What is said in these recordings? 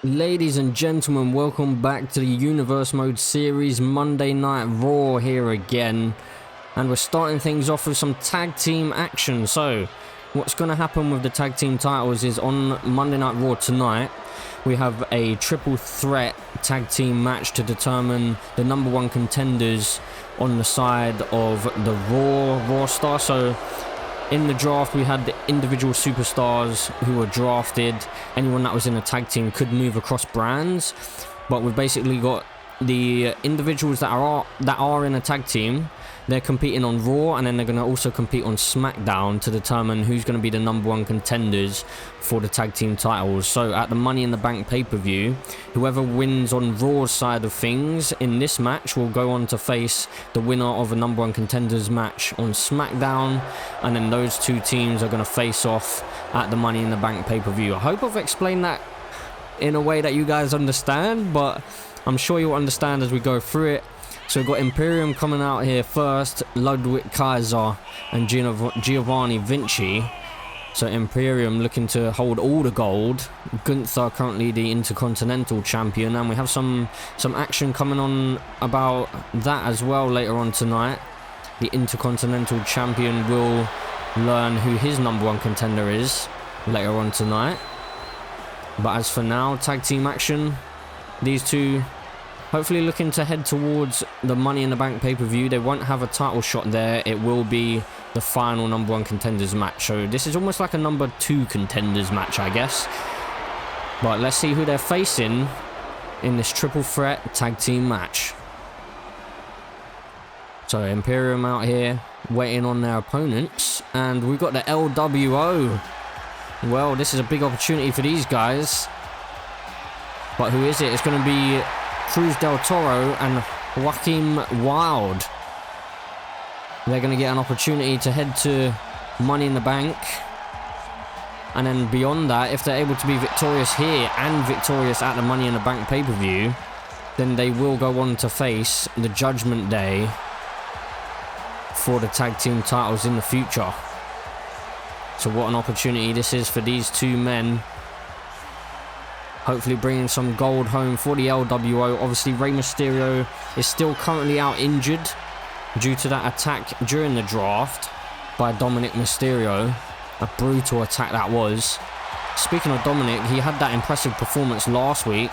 Ladies and gentlemen, welcome back to the Universe Mode Series Monday Night Raw here again. And we're starting things off with some tag team action. So, what's going to happen with the tag team titles is on Monday Night Raw tonight, we have a triple threat tag team match to determine the number one contenders on the side of the Raw roster. So, in the draft, we had the individual superstars who were drafted. Anyone that was in a tag team could move across brands, but we've basically got the individuals that are in a tag team. They're competing on Raw, and then they're going to also compete on SmackDown to determine who's going to be the number one contenders for the tag team titles. So at the Money in the Bank pay-per-view, whoever wins on Raw's side of things in this match will go on to face the winner of a number one contenders match on SmackDown, and then those two teams are going to face off at the Money in the Bank pay-per-view. I hope I've explained that in a way that you guys understand, but I'm sure you'll understand as we go through it. So we've got Imperium coming out here first, Ludwig Kaiser and Giovanni Vinci. So Imperium looking to hold all the gold. Gunther currently the Intercontinental Champion, and we have some action coming on about that as well later on tonight. The Intercontinental Champion will learn who his number one contender is later on tonight. But as for now, tag team action. These two hopefully looking to head towards the Money in the Bank pay-per-view. They won't have a title shot there. It will be the final number one contenders match. So this is almost like a number two contenders match, I guess. But let's see who they're facing in this triple threat tag team match. So Imperium out here waiting on their opponents. And we've got the LWO. Well, this is a big opportunity for these guys. But who is it? It's going to be Cruz del Toro and Joaquin Wilde. They're going to get an opportunity to head to Money in the Bank. And then beyond that, if they're able to be victorious here and victorious at the Money in the Bank pay-per-view, then they will go on to face the Judgment Day for the tag team titles in the future. So what an opportunity this is for these two men. Hopefully bringing some gold home for the LWO. Obviously, Rey Mysterio is still currently out injured due to that attack during the draft by Dominic Mysterio. A brutal attack that was. Speaking of Dominic, he had that impressive performance last week.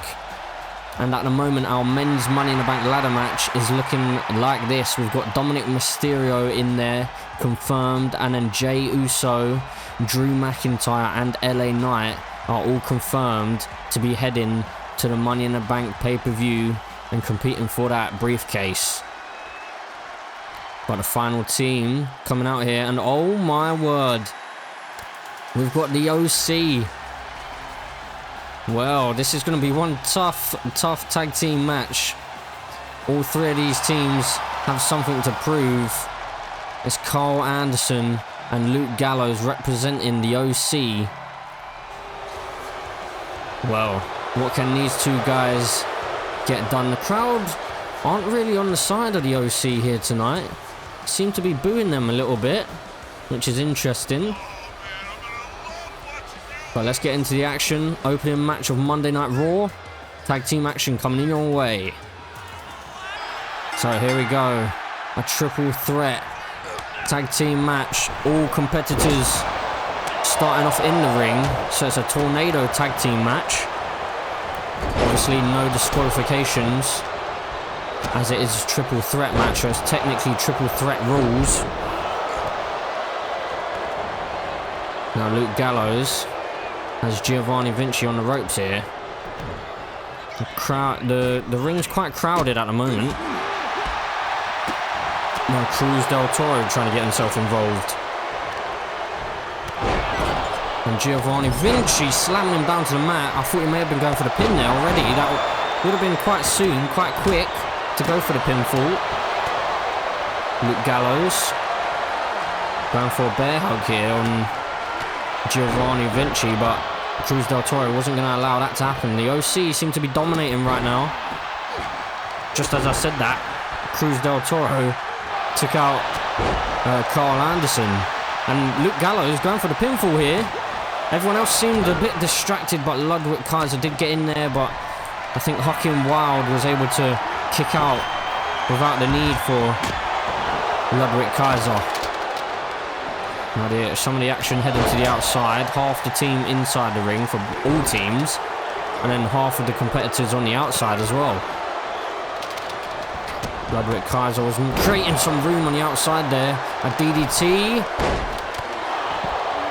And at the moment, our men's Money in the Bank ladder match is looking like this. We've got Dominic Mysterio in there, confirmed. And then Jey Uso, Drew McIntyre and LA Knight are all confirmed to be heading to the Money in the Bank pay-per-view and competing for that briefcase. But the final team coming out here, and oh my word, we've got the OC. Well, this is going to be one tough tag team match. All three of these teams have something to prove. It's Carl Anderson and Luke Gallows representing the OC. Well, what can these two guys get done? The crowd aren't really on the side of the OC here tonight. Seem to be booing them a little bit, which is interesting. But let's get into the action. Opening match of Monday Night Raw. Tag team action coming in your way. So here we go. A triple threat tag team match. All competitors starting off in the ring. So it's a tornado tag team match. Obviously no disqualifications, as it is a triple threat match, so it's technically triple threat rules. Now Luke Gallows has Giovanni Vinci on the ropes here. The ring's quite crowded at the moment. Now Cruz del Toro trying to get himself involved. And Giovanni Vinci slamming him down to the mat. I thought he may have been going for the pin there already. That would have been quite soon, quite quick to go for the pinfall. Luke Gallows going for a bear hug here on Giovanni Vinci, but Cruz del Toro wasn't going to allow that to happen. The OC seem to be dominating right now. Just as I said that, Cruz del Toro took out Carl Anderson. And Luke Gallows going for the pinfall here. Everyone else seemed a bit distracted, but Ludwig Kaiser did get in there, but I think Joachim Wild was able to kick out without the need for Ludwig Kaiser. Now some of the action heading to the outside, half the team inside the ring for all teams, and then half of the competitors on the outside as well. Ludwig Kaiser was creating some room on the outside there. A DDT.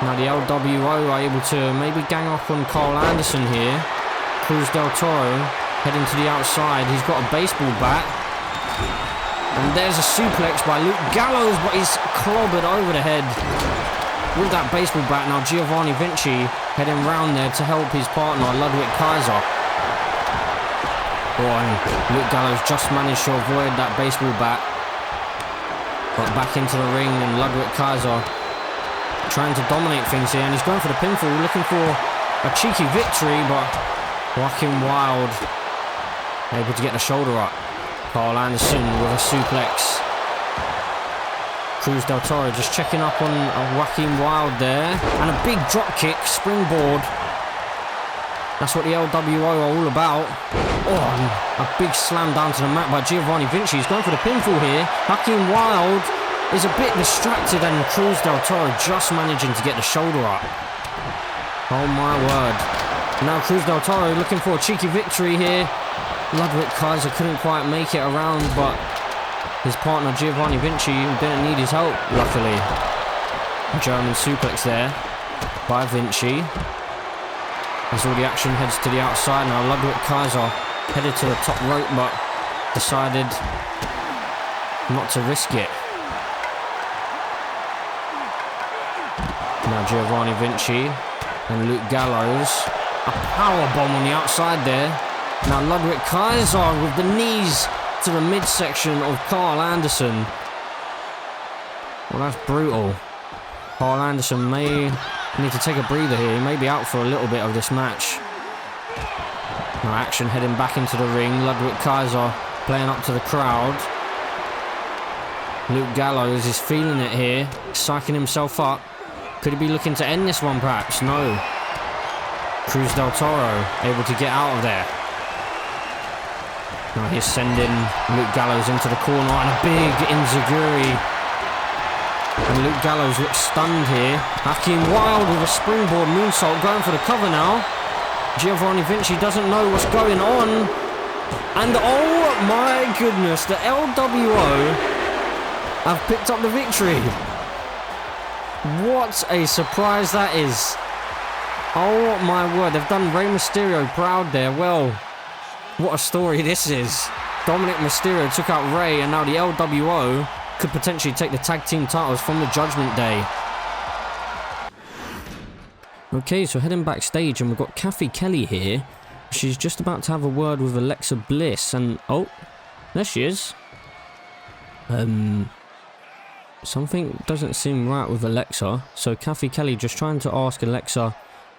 Now the LWO are able to maybe gang up on Carl Anderson here. Cruz del Toro heading to the outside. He's got a baseball bat. And there's a suplex by Luke Gallows, but he's clobbered over the head with that baseball bat. Now Giovanni Vinci heading round there to help his partner Ludwig Kaiser. Oh, and Luke Gallows just managed to avoid that baseball bat. But back into the ring, and Ludwig Kaiser trying to dominate things here, and he's going for the pinfall, looking for a cheeky victory, but Joachim Wild able to get the shoulder up. Carl Anderson with a suplex. Cruz del Toro just checking up on Joachim Wild there, and a big drop kick, springboard. That's what the LWO are all about. Oh, and a big slam down to the mat by Giovanni Vinci. He's going for the pinfall here. Joachim Wild is a bit distracted, and Cruz del Toro just managing to get the shoulder up. Oh my word. Now Cruz del Toro looking for a cheeky victory here. Ludwig Kaiser couldn't quite make it around, but his partner Giovanni Vinci didn't need his help, luckily. A German suplex there by Vinci. As all the action heads to the outside now, Ludwig Kaiser headed to the top rope, but decided not to risk it. Now Giovanni Vinci and Luke Gallows. A powerbomb on the outside there. Now Ludwig Kaiser with the knees to the midsection of Carl Anderson. Well, that's brutal. Carl Anderson may need to take a breather here. He may be out for a little bit of this match. Now action heading back into the ring. Ludwig Kaiser playing up to the crowd. Luke Gallows is feeling it here, psyching himself up. Could he be looking to end this one perhaps? No. Cruz del Toro able to get out of there. Now he's sending Luke Gallows into the corner, and a big enziguri. And Luke Gallows looks stunned here. Joachim Wild with a springboard moonsault going for the cover now. Giovanni Vinci doesn't know what's going on. And oh my goodness, the LWO have picked up the victory. What a surprise that is. Oh my word, they've done Rey Mysterio proud there. Well, what a story this is. Dominic Mysterio took out Rey, and now the LWO could potentially take the tag team titles from the Judgment Day. Okay, so heading backstage, and we've got Kathy Kelly here. She's just about to have a word with Alexa Bliss, and oh, there she is. Something doesn't seem right with Alexa, so Kathy Kelly just trying to ask Alexa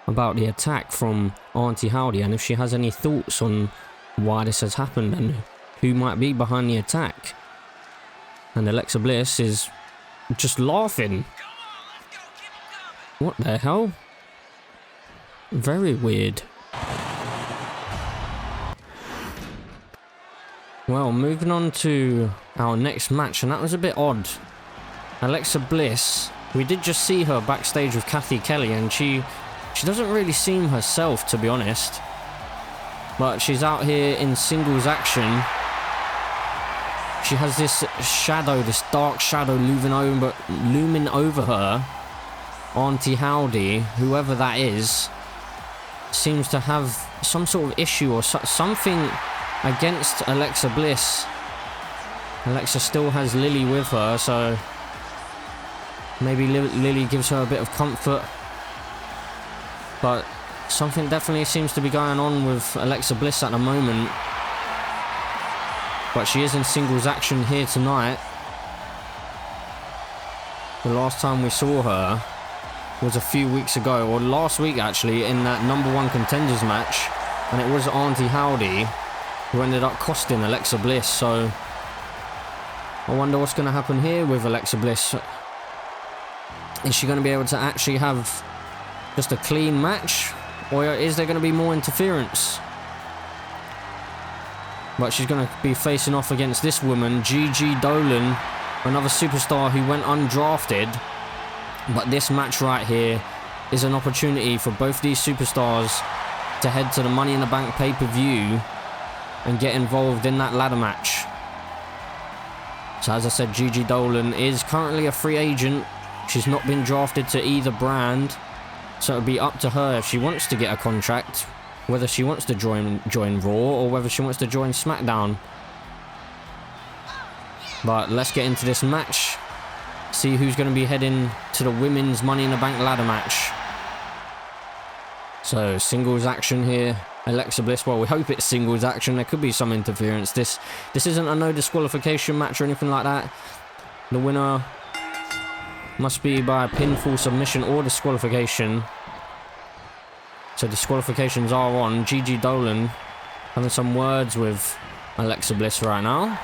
about the attack from Auntie Howdy, and if she has any thoughts on why this has happened and who might be behind the attack. And Alexa Bliss is just laughing. What the hell? Very weird. Well, moving on to our next match, and that was a bit odd. Alexa Bliss, we did just see her backstage with Kathy Kelly, and she doesn't really seem herself, to be honest. But she's out here in singles action. She has this shadow, this dark shadow looming over her. Auntie Howdy, whoever that is, seems to have some sort of issue or something against Alexa Bliss. Alexa still has Lily with her, so maybe Lily gives her a bit of comfort. But something definitely seems to be going on with Alexa Bliss at the moment. But she is in singles action here tonight. The last time we saw her was a few weeks ago, or last week actually, in that #1 contenders match. And it was Auntie Howdy who ended up costing Alexa Bliss. So I wonder what's going to happen here with Alexa Bliss. Is she going to be able to actually have just a clean match, or is there going to be more interference? But she's going to be facing off against this woman, Gigi Dolan, another superstar who went undrafted. But this match right here is an opportunity for both these superstars to head to the Money in the Bank pay-per-view and get involved in that ladder match. So as I said, Gigi Dolan is currently a free agent. She's not been drafted to either brand, so it'll be up to her if she wants to get a contract, whether she wants to join Raw or whether she wants to join SmackDown. But let's get into this match, see who's going to be heading to the women's Money in the Bank ladder match. So singles action here. Alexa Bliss, well, we hope it's singles action. There could be some interference. This isn't a no disqualification match or anything like that. The winner must be by pinfall, submission, or disqualification. So disqualifications are on. Gigi Dolan having some words with Alexa Bliss right now.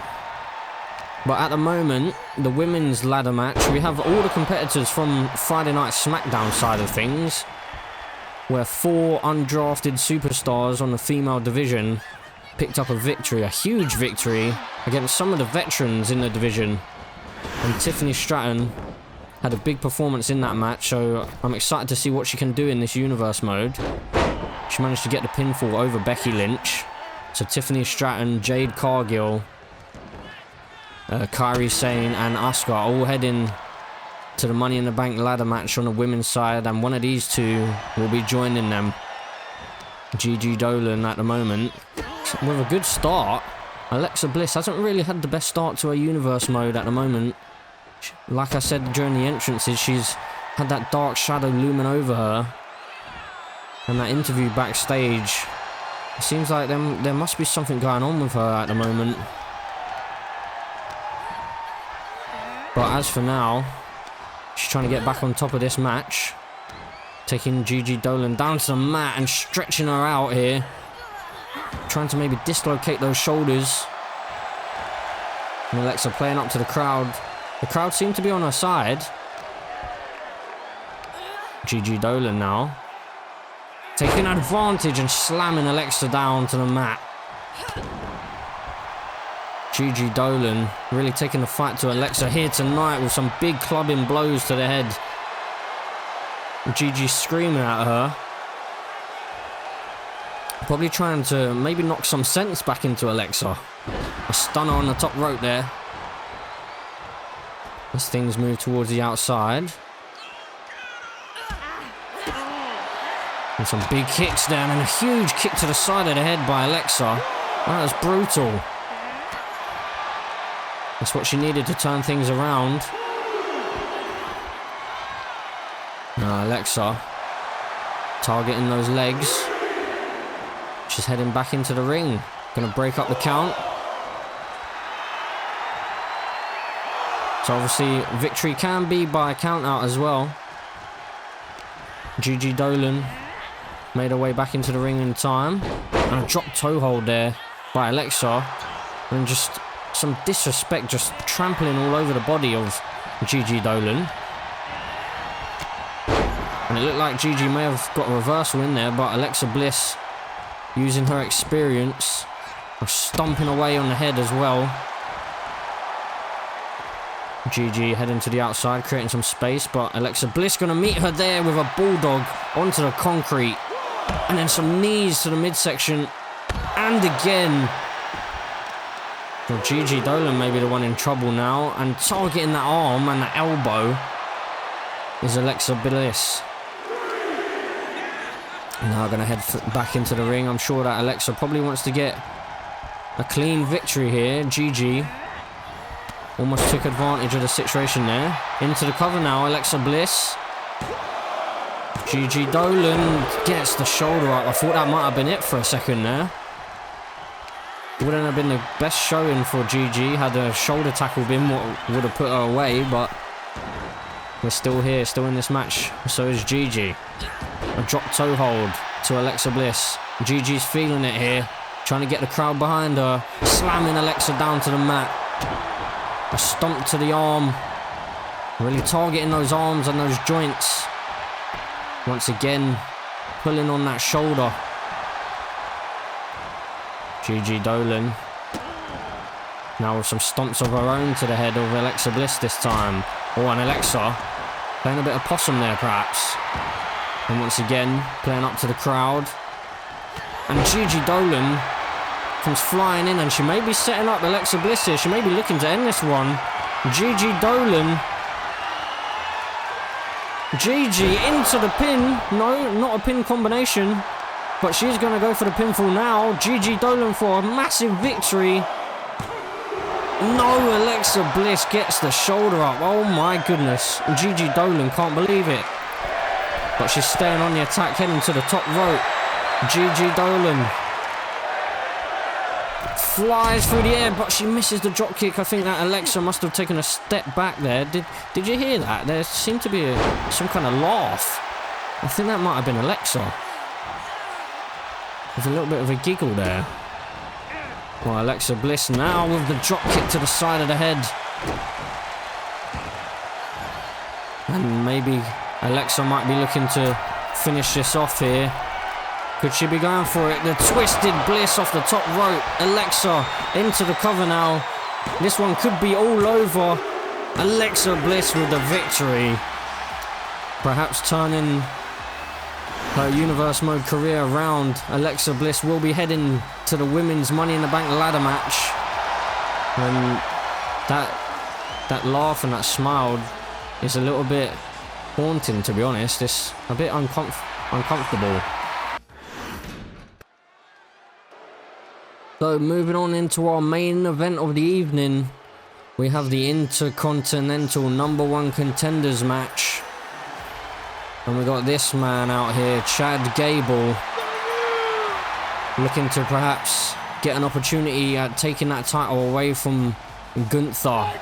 But at the moment, the women's ladder match, we have all the competitors from Friday Night SmackDown side of things, where 4 undrafted superstars on the female division picked up a victory, a huge victory, against some of the veterans in the division. And Tiffany Stratton had a big performance in that match, so I'm excited to see what she can do in this universe mode. She managed to get the pinfall over Becky Lynch. So Tiffany Stratton, Jade Cargill, Kairi Sane and Asuka all heading to the Money in the Bank ladder match on the women's side, and one of these two will be joining them. Gigi Dolan at the moment with a good start. Alexa Bliss hasn't really had the best start to her universe mode at the moment. Like I said during the entrances, she's had that dark shadow looming over her, and that interview backstage, it seems like there must be something going on with her at the moment. But as for now, she's trying to get back on top of this match, taking Gigi Dolan down to the mat and stretching her out here, trying to maybe dislocate those shoulders. And Alexa playing up to the crowd. The crowd seem to be on her side. Gigi Dolan now taking advantage and slamming Alexa down to the mat. Gigi Dolan really taking the fight to Alexa here tonight with some big clubbing blows to the head. Gigi screaming at her. Probably trying to maybe knock some sense back into Alexa. A stunner on the top rope there. As things move towards the outside. And some big kicks down and a huge kick to the side of the head by Alexa. That was brutal. That's what she needed to turn things around. Now Alexa targeting those legs. She's heading back into the ring. Gonna break up the count. So obviously victory can be by count out as well. Gigi Dolan made her way back into the ring in time. And a drop toe hold there by Alexa. And just some disrespect, just trampling all over the body of Gigi Dolan. And it looked like Gigi may have got a reversal in there, but Alexa Bliss, using her experience, stomping away on the head as well. Gigi heading to the outside, creating some space, but Alexa Bliss going to meet her there with a bulldog onto the concrete. And then some knees to the midsection. And again. Well, Gigi Dolan may be the one in trouble now, and targeting that arm and that elbow is Alexa Bliss. Now going to head back into the ring. I'm sure that Alexa probably wants to get a clean victory here. Gigi almost took advantage of the situation there. Into the cover now, Alexa Bliss. Gigi Dolan gets the shoulder up. I thought that might have been it for a second there. Wouldn't have been the best showing for Gigi had a shoulder tackle been what would have put her away, but we're still here, still in this match. So is Gigi. A drop toe hold to Alexa Bliss. Gigi's feeling it here, trying to get the crowd behind her, slamming Alexa down to the mat. A stomp to the arm, really targeting those arms and those joints. Once again, pulling on that shoulder. Gigi Dolan. Now with some stomps of her own to the head of Alexa Bliss this time. Oh, and Alexa playing a bit of possum there, perhaps. And once again, playing up to the crowd. And Gigi Dolan comes flying in, and she may be setting up Alexa Bliss here. She may be looking to end this one. Gigi Dolan. Gigi into the pin. No, not a pin combination. But she's going to go for the pinfall now. Gigi Dolan for a massive victory. No, Alexa Bliss gets the shoulder up. Oh my goodness. Gigi Dolan can't believe it. But she's staying on the attack, heading to the top rope. Gigi Dolan flies through the air, but she misses the drop kick. I think that Alexa must have taken a step back there. Did you hear that? There seemed to be some kind of laugh. I think that might have been Alexa. There's a little bit of a giggle there. Well, Alexa Bliss now with the drop kick to the side of the head. And maybe Alexa might be looking to finish this off here. Could she be going for it? The twisted Bliss off the top rope. Alexa into the cover now. This one could be all over. Alexa Bliss with the victory. Perhaps turning her Universe Mode career around. Alexa Bliss will be heading to the Women's Money in the Bank ladder match. And that laugh and that smile is a little bit haunting, to be honest. It's a bit uncomfortable. So moving on into our main event of the evening, we have the Intercontinental #1 Contenders match. And we got this man out here, Chad Gable, looking to perhaps get an opportunity at taking that title away from Gunther,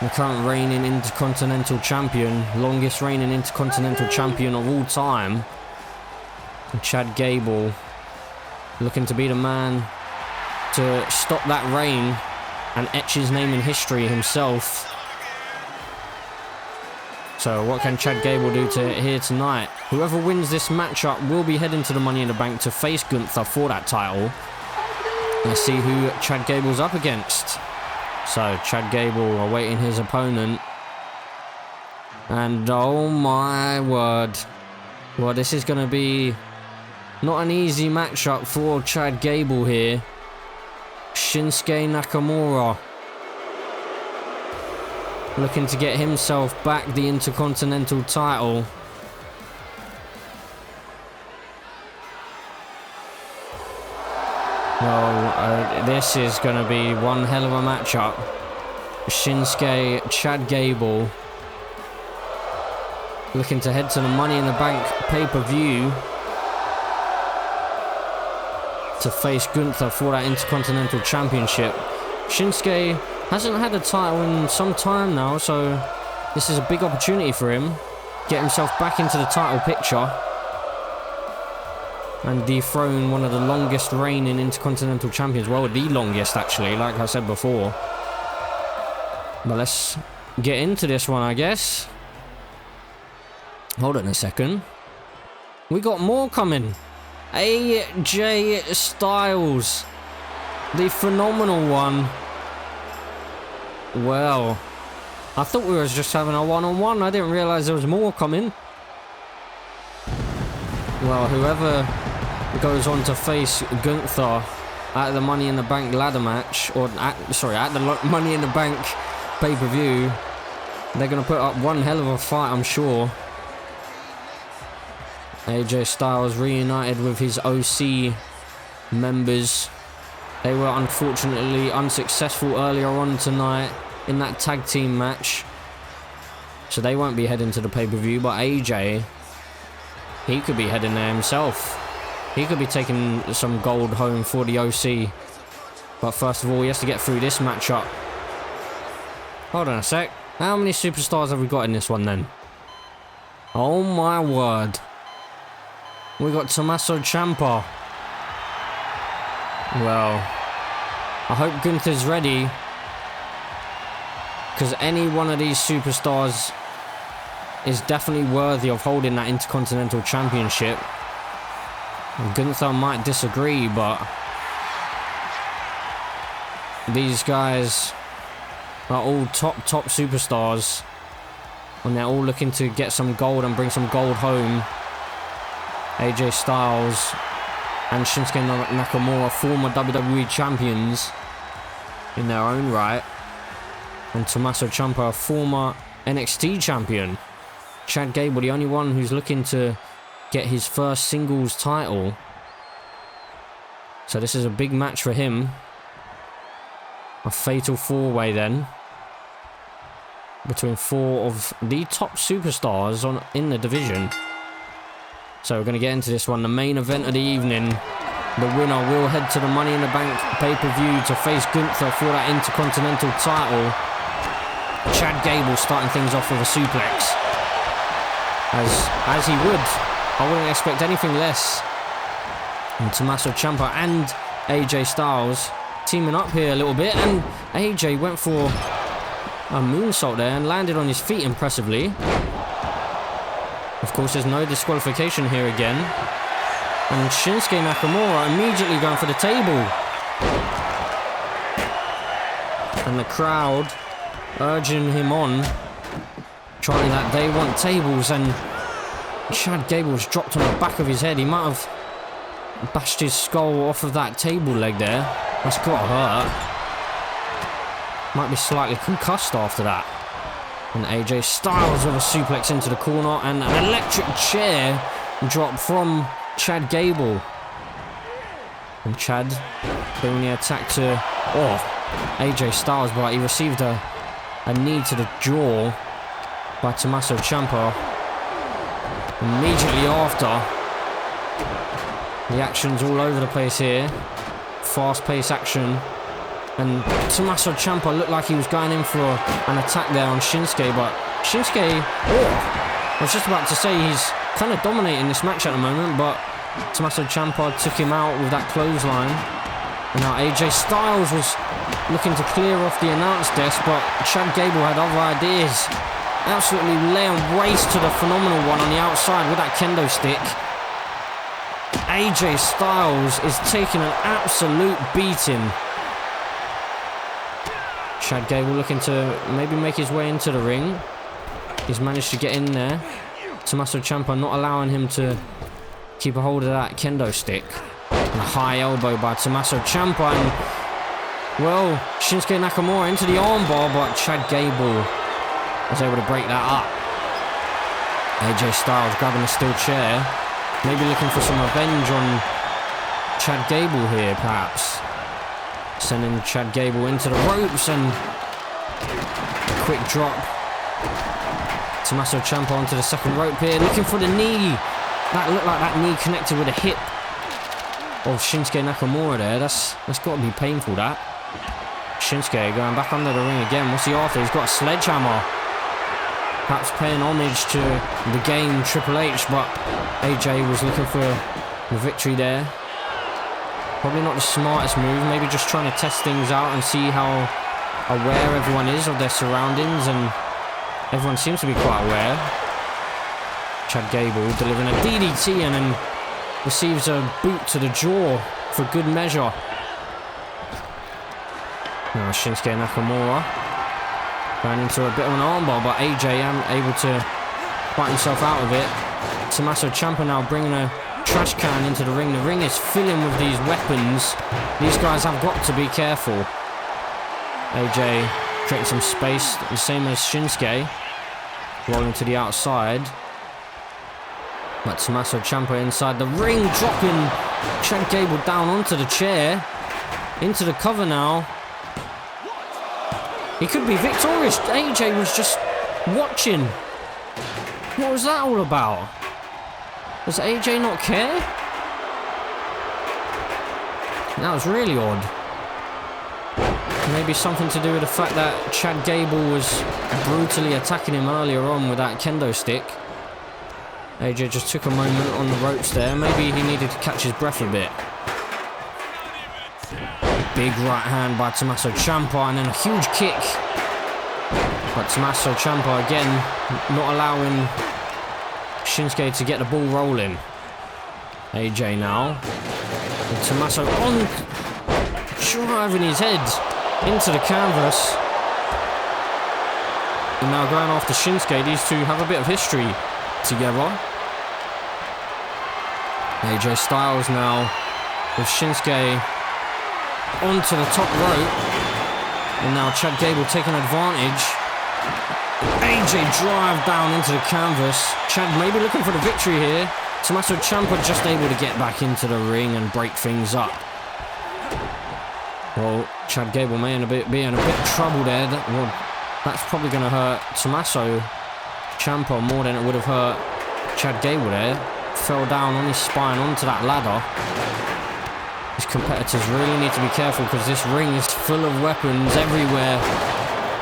the current reigning Intercontinental Champion, longest reigning Intercontinental Champion of all time. And Chad Gable looking to be the man to stop that reign and etch his name in history himself. So what can Chad Gable do here tonight? Whoever wins this matchup will be heading to the Money in the Bank to face Gunther for that title. Let's see who Chad Gable's up against. So Chad Gable awaiting his opponent. And oh my word. Well, this is going to be not an easy matchup for Chad Gable here. Shinsuke Nakamura looking to get himself back the Intercontinental title. Well, this is going to be one hell of a matchup. Shinsuke, Chad Gable looking to head to the Money in the Bank pay-per-view to face Gunther for that Intercontinental Championship. Shinsuke hasn't had a title in some time now, so this is a big opportunity for him. Get himself back into the title picture and dethrone one of the longest reigning Intercontinental Champions. Well, the longest actually, like I said before. But let's get into this one, I guess. Hold on a second. We got more coming. AJ Styles, the phenomenal one. Well, I thought we were just having a one-on-one. I didn't realise there was more coming. Well, whoever goes on to face Gunther at the Money in the Bank ladder match, or at the Money in the Bank pay-per-view, they're going to put up one hell of a fight, I'm sure. AJ Styles reunited with his OC members. They were unfortunately unsuccessful earlier on tonight in that tag team match, so they won't be heading to the pay-per-view. But AJ, he could be heading there himself. He could be taking some gold home for the OC. But first of all, he has to get through this matchup. Hold on a sec. How many superstars have we got in this one then? Oh my word. We got Tommaso Ciampa. Well, I hope Gunther's ready, because any one of these superstars is definitely worthy of holding that Intercontinental Championship. Gunther might disagree, but these guys are all top superstars, and they're all looking to get some gold and bring some gold home. AJ Styles and Shinsuke Nakamura, former WWE champions in their own right, and Tommaso Ciampa, a former NXT champion. Chad Gable, the only one who's looking to get his first singles title. So this is a big match for him. A fatal four-way then, between four of the top superstars in the division. So we're going to get into this one, the main event of the evening. The winner will head to the Money in the Bank pay-per-view to face Gunther for that Intercontinental title. Chad Gable starting things off with a suplex. As he would. I wouldn't expect anything less. And Tommaso Ciampa and AJ Styles teaming up here a little bit, and AJ went for a moonsault there and landed on his feet impressively. Of course, there's no disqualification here again. And Shinsuke Nakamura immediately going for the table. And the crowd urging him on, trying that they want tables, and Chad Gable's dropped on the back of his head. He might have bashed his skull off of that table leg there. That's got to hurt. Might be slightly concussed after that. And AJ Styles with a suplex into the corner, and an electric chair drop from Chad Gable. And Chad bringing the attack to AJ Styles, but he received a knee to the jaw by Tommaso Ciampa. Immediately after, the action's all over the place here. Fast-paced action. And Tommaso Ciampa looked like he was going in for an attack there on Shinsuke, but Shinsuke, I was just about to say, he's kind of dominating this match at the moment, but Tommaso Ciampa took him out with that clothesline. And now AJ Styles was looking to clear off the announce desk, but Chad Gable had other ideas. Absolutely laying waste to the phenomenal one on the outside with that kendo stick. AJ Styles is taking an absolute beating. Chad Gable looking to maybe make his way into the ring. He's managed to get in there. Tommaso Ciampa not allowing him to keep a hold of that kendo stick. And a high elbow by Tommaso Ciampa, and well, Shinsuke Nakamura into the armbar, but Chad Gable was able to break that up. AJ Styles grabbing a steel chair, maybe looking for some revenge on Chad Gable here, perhaps. Sending Chad Gable into the ropes, and a quick drop. Tommaso Ciampa onto the second rope here, looking for the knee. That looked like that knee connected with a hip of Shinsuke Nakamura there. That's got to be painful, that. Shinsuke going back under the ring again. What's he after? He's got a sledgehammer. Perhaps paying homage to the game Triple H, but AJ was looking for the victory there. Probably not the smartest move, maybe just trying to test things out and see how aware everyone is of their surroundings, and everyone seems to be quite aware. Chad Gable delivering a DDT and then receives a boot to the jaw for good measure. Now Shinsuke Nakamura going into a bit of an armbar, but AJ able to fight himself out of it. Tommaso Ciampa now bringing a trash can into the ring. The ring is filling with these weapons. These guys have got to be careful. AJ creating some space, the same as Shinsuke, rolling to the outside. But Tommaso Ciampa inside the ring, dropping Chad Gable down onto the chair. Into the cover now. He could be victorious. AJ was just watching. What was that all about? Does AJ not care? That was really odd. Maybe something to do with the fact that Chad Gable was brutally attacking him earlier on with that kendo stick. AJ just took a moment on the ropes there. Maybe he needed to catch his breath a bit. Big right hand by Tommaso Ciampa, and then a huge kick. But But Tommaso Ciampa again, not allowing Shinsuke to get the ball rolling. AJ now. And Tommaso on, driving his head into the canvas. And now going after Shinsuke. These two have a bit of history together. AJ Styles now with Shinsuke onto the top rope. And now Chad Gable taking advantage. AJ drive down into the canvas. Chad maybe looking for the victory here. Tommaso Ciampa just able to get back into the ring and break things up. Well, Chad Gable may be in a bit of trouble there. That's probably going to hurt Tommaso Ciampa more than it would have hurt Chad Gable there. Fell down on his spine onto that ladder. His competitors really need to be careful because this ring is full of weapons everywhere.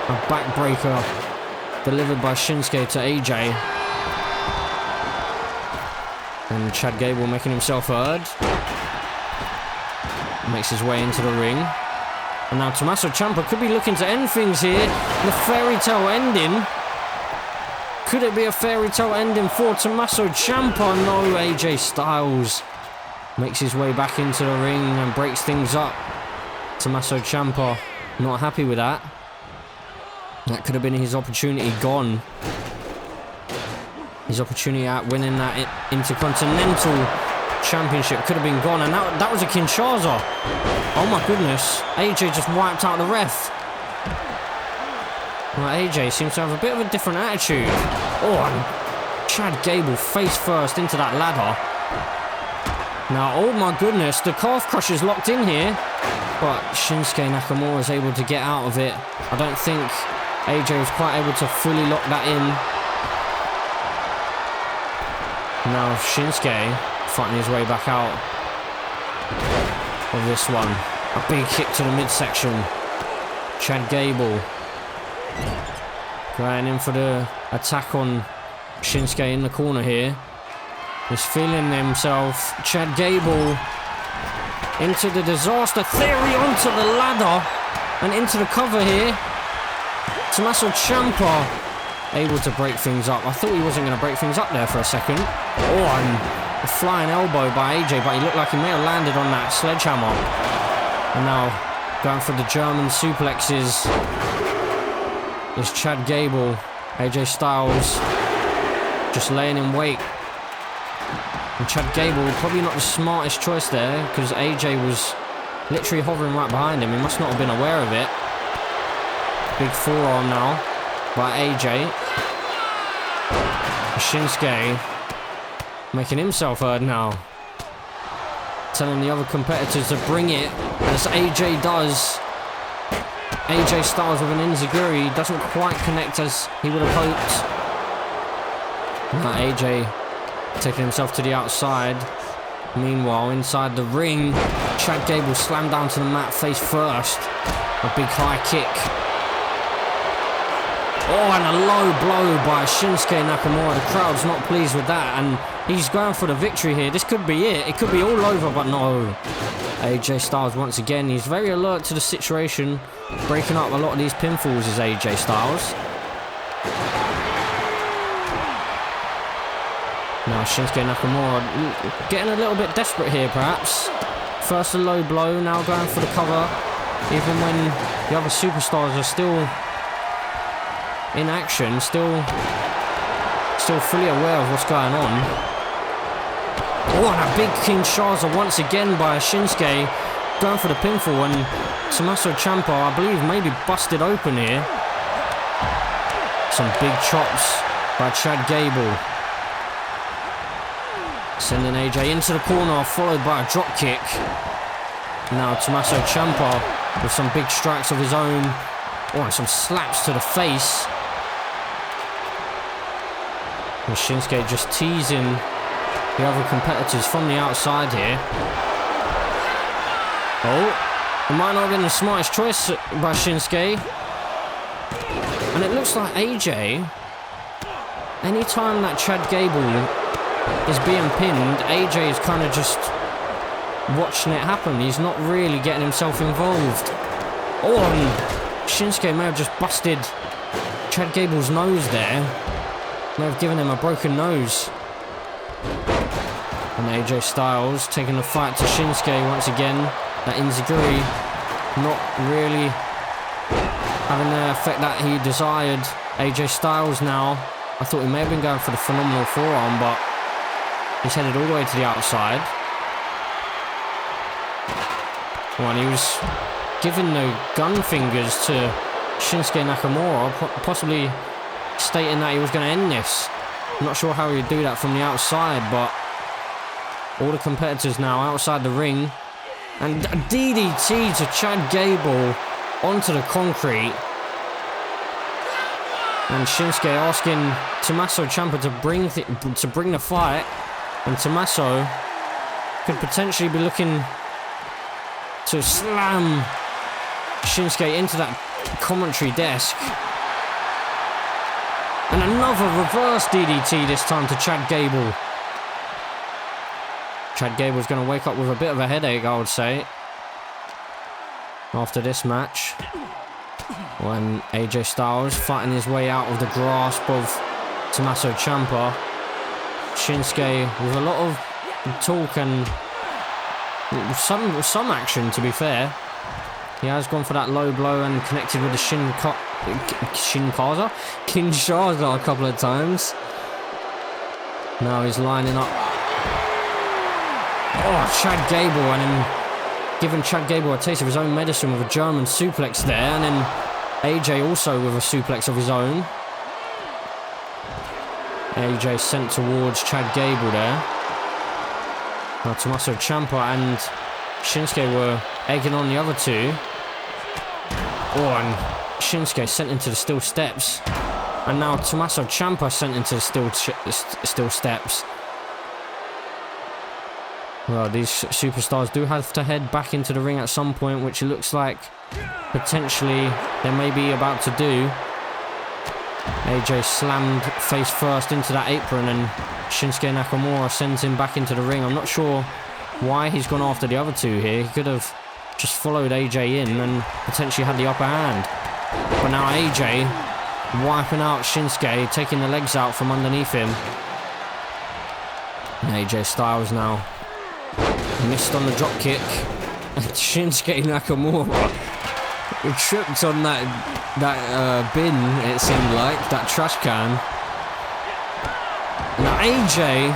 A backbreaker delivered by Shinsuke to AJ. And Chad Gable making himself heard. Makes his way into the ring. And now Tommaso Ciampa could be looking to end things here. The fairy tale ending. Could it be a fairy tale ending for Tommaso Ciampa? No, AJ Styles makes his way back into the ring and breaks things up. Tommaso Ciampa not happy with that. That could have been his opportunity gone. His opportunity at winning that Intercontinental Championship could have been gone. And that was a Kinshasa. Oh my goodness. AJ just wiped out the ref. Well, AJ seems to have a bit of a different attitude. Oh, and Chad Gable face first into that ladder. Now, oh my goodness, the calf crusher's locked in here. But Shinsuke Nakamura is able to get out of it. I don't think AJ was quite able to fully lock that in. Now Shinsuke fighting his way back out of this one. A big kick to the midsection. Chad Gable going in for the attack on Shinsuke in the corner here. He's feeling himself. Chad Gable into the disaster theory onto the ladder and into the cover here. Tommaso Ciampa able to break things up. I thought he wasn't going to break things up there for a second. Oh, and a flying elbow by AJ, but he looked like he may have landed on that sledgehammer. And now going for the German suplexes is Chad Gable. AJ Styles just laying in wait. And Chad Gable, probably not the smartest choice there, because AJ was literally hovering right behind him. He must not have been aware of it. Big forearm now by AJ. Shinsuke making himself heard now. Telling the other competitors to bring it, as AJ does. AJ Styles with an enziguri doesn't quite connect as he would have hoped. Now AJ taking himself to the outside. Meanwhile, inside the ring, Chad Gable slammed down to the mat face first. A big high kick. Oh, and a low blow by Shinsuke Nakamura. The crowd's not pleased with that, and he's going for the victory here. This could be it. It could be all over, but no. AJ Styles once again. He's very alert to the situation. Breaking up a lot of these pinfalls is AJ Styles. Now Shinsuke Nakamura getting a little bit desperate here, perhaps. First a low blow, now going for the cover. Even when the other superstars are still in action, still fully aware of what's going on. Oh, and a big Kinshasa once again by Shinsuke, going for the pinfall, and Tommaso Ciampa, I believe, maybe busted open here. Some big chops by Chad Gable. Sending AJ into the corner, followed by a drop kick. Now Tommaso Ciampa with some big strikes of his own. Oh, and some slaps to the face. And Shinsuke just teasing the other competitors from the outside here. Oh, it might not have been the smartest choice by Shinsuke. And it looks like AJ, anytime that Chad Gable is being pinned, AJ is kind of just watching it happen. He's not really getting himself involved. Oh, and Shinsuke may have just busted Chad Gable's nose there. May have given him a broken nose. And AJ Styles taking the fight to Shinsuke once again. That enziguri not really having the effect that he desired. AJ Styles now, I thought he may have been going for the phenomenal forearm, but he's headed all the way to the outside. Well, and he was giving the gun fingers to Shinsuke Nakamura, possibly stating that he was going to end this. I'm not sure how he'd do that from the outside, but all the competitors now outside the ring. And a DDT to Chad Gable onto the concrete. And Shinsuke asking Tommaso Ciampa to bring the fight. And Tommaso could potentially be looking to slam Shinsuke into that commentary desk. And another reverse DDT this time to Chad Gable. Chad Gable's going to wake up with a bit of a headache, I would say, after this match. When AJ Styles fighting his way out of the grasp of Tommaso Ciampa. Shinsuke with a lot of talk and some action, to be fair. He has gone for that low blow and connected with the Kinshasa a couple of times. Now he's lining up. Oh, Chad Gable, and then giving Chad Gable a taste of his own medicine with a German suplex there, and then AJ also with a suplex of his own. AJ sent towards Chad Gable there. Now Tommaso Ciampa and Shinsuke were egging on the other two. Oh, and Shinsuke sent into the steel steps. And now Tommaso Ciampa sent into the steel steps. Well, these superstars do have to head back into the ring at some point, which it looks like potentially they may be about to do. AJ slammed face first into that apron, and Shinsuke Nakamura sends him back into the ring. I'm not sure why he's gone after the other two here. He could have just followed AJ in and potentially had the upper hand. But now AJ wiping out Shinsuke, taking the legs out from underneath him. And AJ Styles now missed on the drop kick. And Shinsuke Nakamura, he tripped on that bin, it seemed like, that trash can. Now AJ,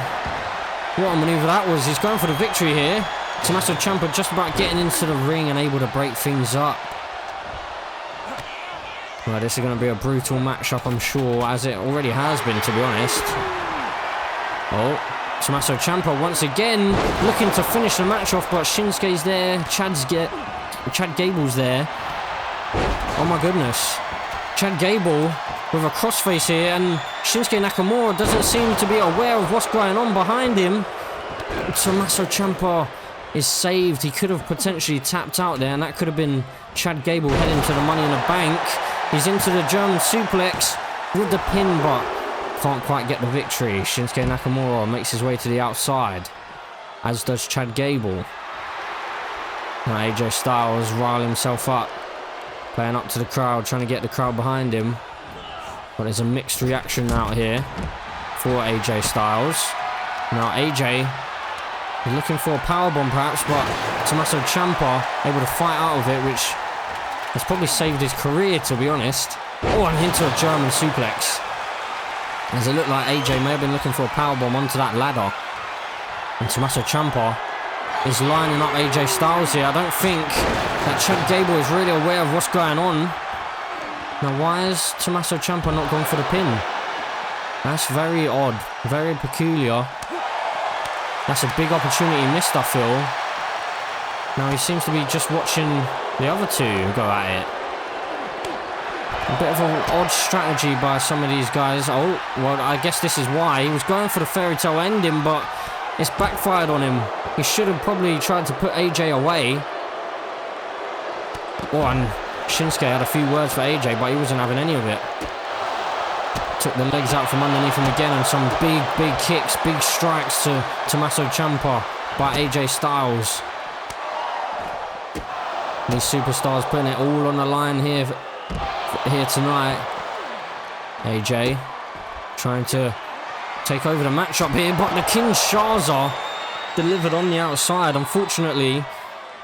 what a maneuver that was. He's going for the victory here. Tommaso Ciampa just about getting into the ring and able to break things up. Well, this is going to be a brutal matchup, I'm sure, as it already has been, to be honest. Oh, Tommaso Ciampa once again looking to finish the match off, but Shinsuke's there, Chad Gable's there. Oh my goodness. Chad Gable with a crossface here, and Shinsuke Nakamura doesn't seem to be aware of what's going on behind him. Tommaso Ciampa is saved. He could have potentially tapped out there, and that could have been Chad Gable heading to the Money in the Bank. He's into the German suplex with the pin, but can't quite get the victory. Shinsuke Nakamura makes his way to the outside, as does Chad Gable. Now AJ Styles riling himself up, playing up to the crowd, trying to get the crowd behind him. But there's a mixed reaction out here for AJ Styles. Now AJ is looking for a powerbomb perhaps, but Tommaso Ciampa able to fight out of it, which has probably saved his career, to be honest. Oh, and into a German suplex. As it looked like AJ may have been looking for a powerbomb onto that ladder. And Tommaso Ciampa is lining up AJ Styles here. I don't think that Chad Gable is really aware of what's going on. Now, why is Tommaso Ciampa not going for the pin? That's very odd, very peculiar. That's a big opportunity missed, I feel. Now he seems to be just watching the other two go at it. A bit of an odd strategy by some of these guys. Oh, well, I guess this is why. He was going for the fairy tale ending, but it's backfired on him. He should have probably tried to put AJ away. Oh, and Shinsuke had a few words for AJ, but he wasn't having any of it. Took the legs out from underneath him again, and some big kicks, big strikes to Tommaso Ciampa by AJ Styles. These superstars putting it all on the line here tonight. AJ trying to take over the matchup here, but the Kinshasa delivered on the outside. Unfortunately,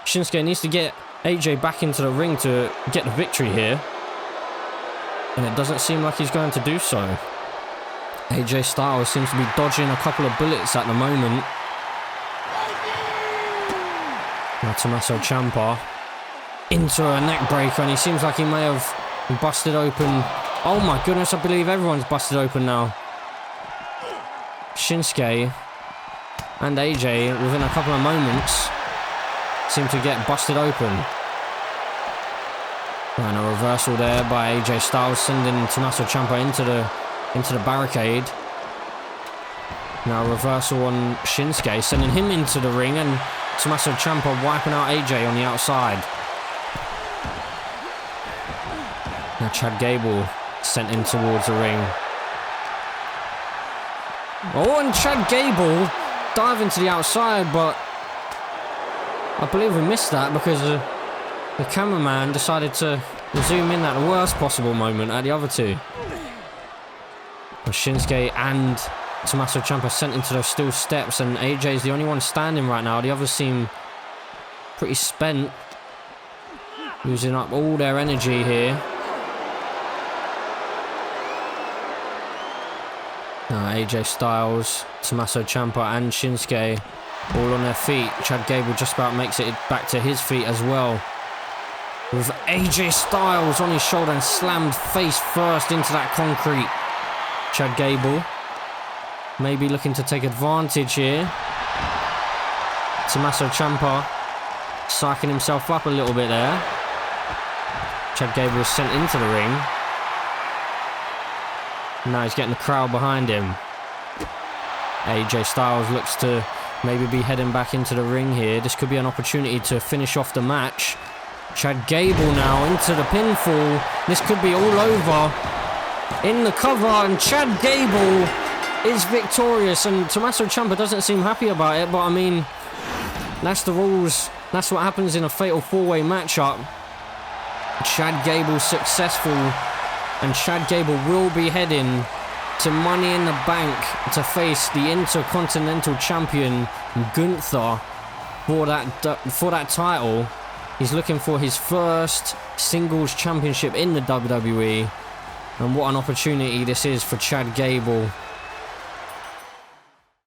Shinsuke needs to get AJ back into the ring to get the victory here. And it doesn't seem like he's going to do so. AJ Styles seems to be dodging a couple of bullets at the moment. Now Tommaso Ciampa into a neck breaker, and he seems like he may have busted open. Oh my goodness, I believe everyone's busted open now. Shinsuke and AJ, within a couple of moments, seem to get busted open. And a reversal there by AJ Styles, sending Tommaso Ciampa into the barricade. Now a reversal on Shinsuke, sending him into the ring, and Tommaso Ciampa wiping out AJ on the outside. Now Chad Gable sent in towards the ring. Oh, and Chad Gable diving to the outside, but I believe we missed that because the cameraman decided to zoom in at the worst possible moment at the other two. Shinsuke and Tommaso Ciampa sent into those steel steps, and AJ's the only one standing right now. The others seem pretty spent, using up all their energy here. Now AJ Styles, Tommaso Ciampa and Shinsuke all on their feet. Chad Gable just about makes it back to his feet as well, with AJ Styles on his shoulder and slammed face first into that concrete. Chad Gable maybe looking to take advantage here. Tommaso Ciampa psyching himself up a little bit there. Chad Gable is sent into the ring. Now he's getting the crowd behind him. AJ Styles looks to maybe be heading back into the ring here. This could be an opportunity to finish off the match. Chad Gable now into the pinfall. This could be all over. In the cover, and Chad Gable is victorious, and Tommaso Ciampa doesn't seem happy about it, but I mean, that's the rules. That's what happens in a fatal four-way matchup. Chad Gable successful, and Chad Gable will be heading to Money in the Bank to face the Intercontinental Champion Gunther for that title. He's looking for his first singles championship in the WWE. And what an opportunity this is for Chad Gable